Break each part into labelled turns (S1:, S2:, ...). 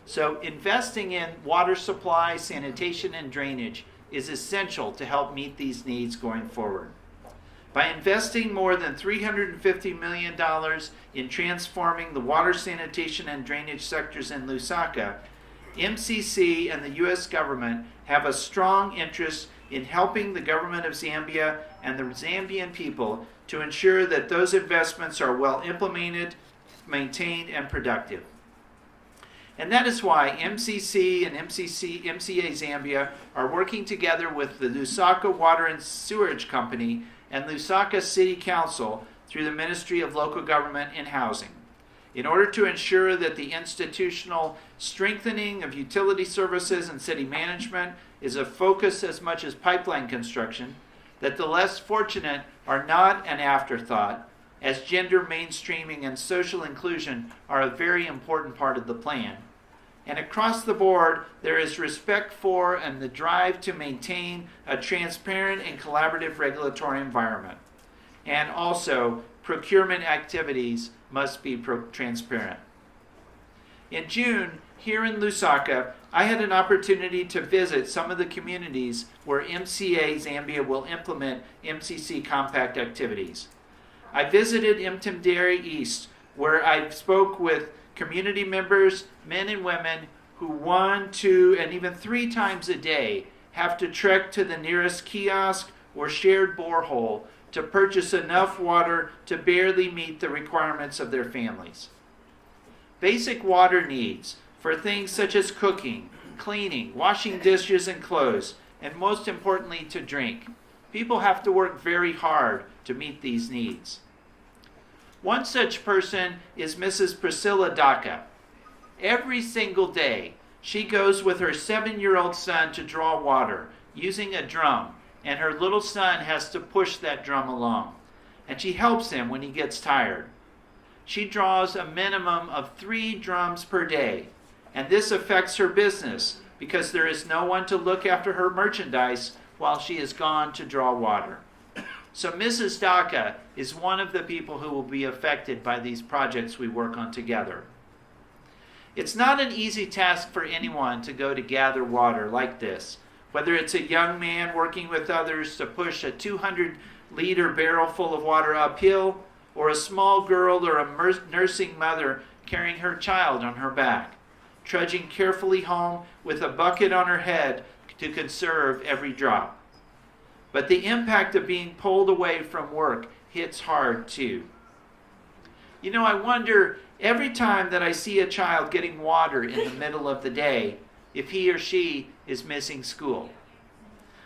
S1: So investing in water supply, sanitation, and drainage is essential to help meet these needs going forward. By investing more than $350 million in transforming the water, sanitation, and drainage sectors in Lusaka, MCC and the U.S. government have a strong interest in helping the government of Zambia and the Zambian people to ensure that those investments are well implemented, maintained, and productive. And that is why MCC and MCA Zambia are working together with the Lusaka Water and Sewerage Company and Lusaka City Council through the Ministry of Local Government and Housing in order to ensure that the institutional strengthening of utility services and city management is a focus as much as pipeline construction, that the less fortunate are not an afterthought, as gender mainstreaming and social inclusion are a very important part of the plan. And across the board, there is respect for and the drive to maintain a transparent and collaborative regulatory environment. And also, procurement activities must be transparent. In June, here in Lusaka, I had an opportunity to visit some of the communities where MCA Zambia will implement MCC compact activities. I visited Mtendere East, where I spoke with community members, men and women, who 1, 2, and even 3 times a day have to trek to the nearest kiosk or shared borehole to purchase enough water to barely meet the requirements of their families. Basic water needs for things such as cooking, cleaning, washing dishes and clothes, and most importantly, to drink. People have to work very hard to meet these needs. One such person is Mrs. Priscilla Daka. Every single day, she goes with her 7-year-old son to draw water using a drum, and her little son has to push that drum along. And she helps him when he gets tired. She draws a minimum of 3 drums per day, and this affects her business because there is no one to look after her merchandise while she is gone to draw water. So Mrs. Daka is one of the people who will be affected by these projects we work on together. It's not an easy task for anyone to go to gather water like this, whether it's a young man working with others to push a 200-liter barrel full of water uphill, or a small girl or a nursing mother carrying her child on her back, trudging carefully home with a bucket on her head to conserve every drop. But the impact of being pulled away from work hits hard too. You know, I wonder every time that I see a child getting water in the middle of the day, if he or she is missing school.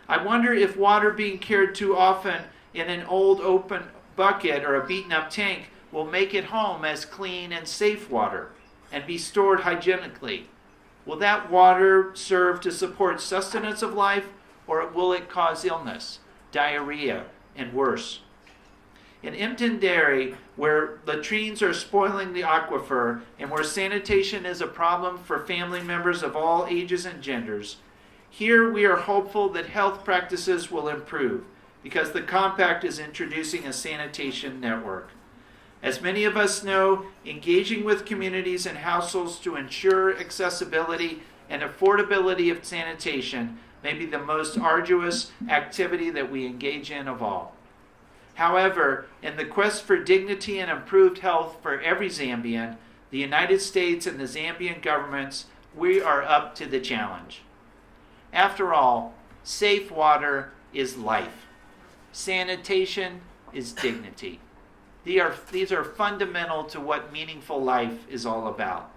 S1: I wonder if water being carried too often in an old open bucket or a beaten up tank will make it home as clean and safe water and be stored hygienically. Will that water serve to support sustenance of life, or will it cause illness, diarrhea, and worse? In Mtendere, where latrines are spoiling the aquifer and where sanitation is a problem for family members of all ages and genders, here we are hopeful that health practices will improve because the compact is introducing a sanitation network. As many of us know, engaging with communities and households to ensure accessibility and affordability of sanitation may be the most arduous activity that we engage in of all. However, in the quest for dignity and improved health for every Zambian, the United States and the Zambian governments, we are up to the challenge. After all, safe water is life. Sanitation is dignity. These are fundamental to what meaningful life is all about.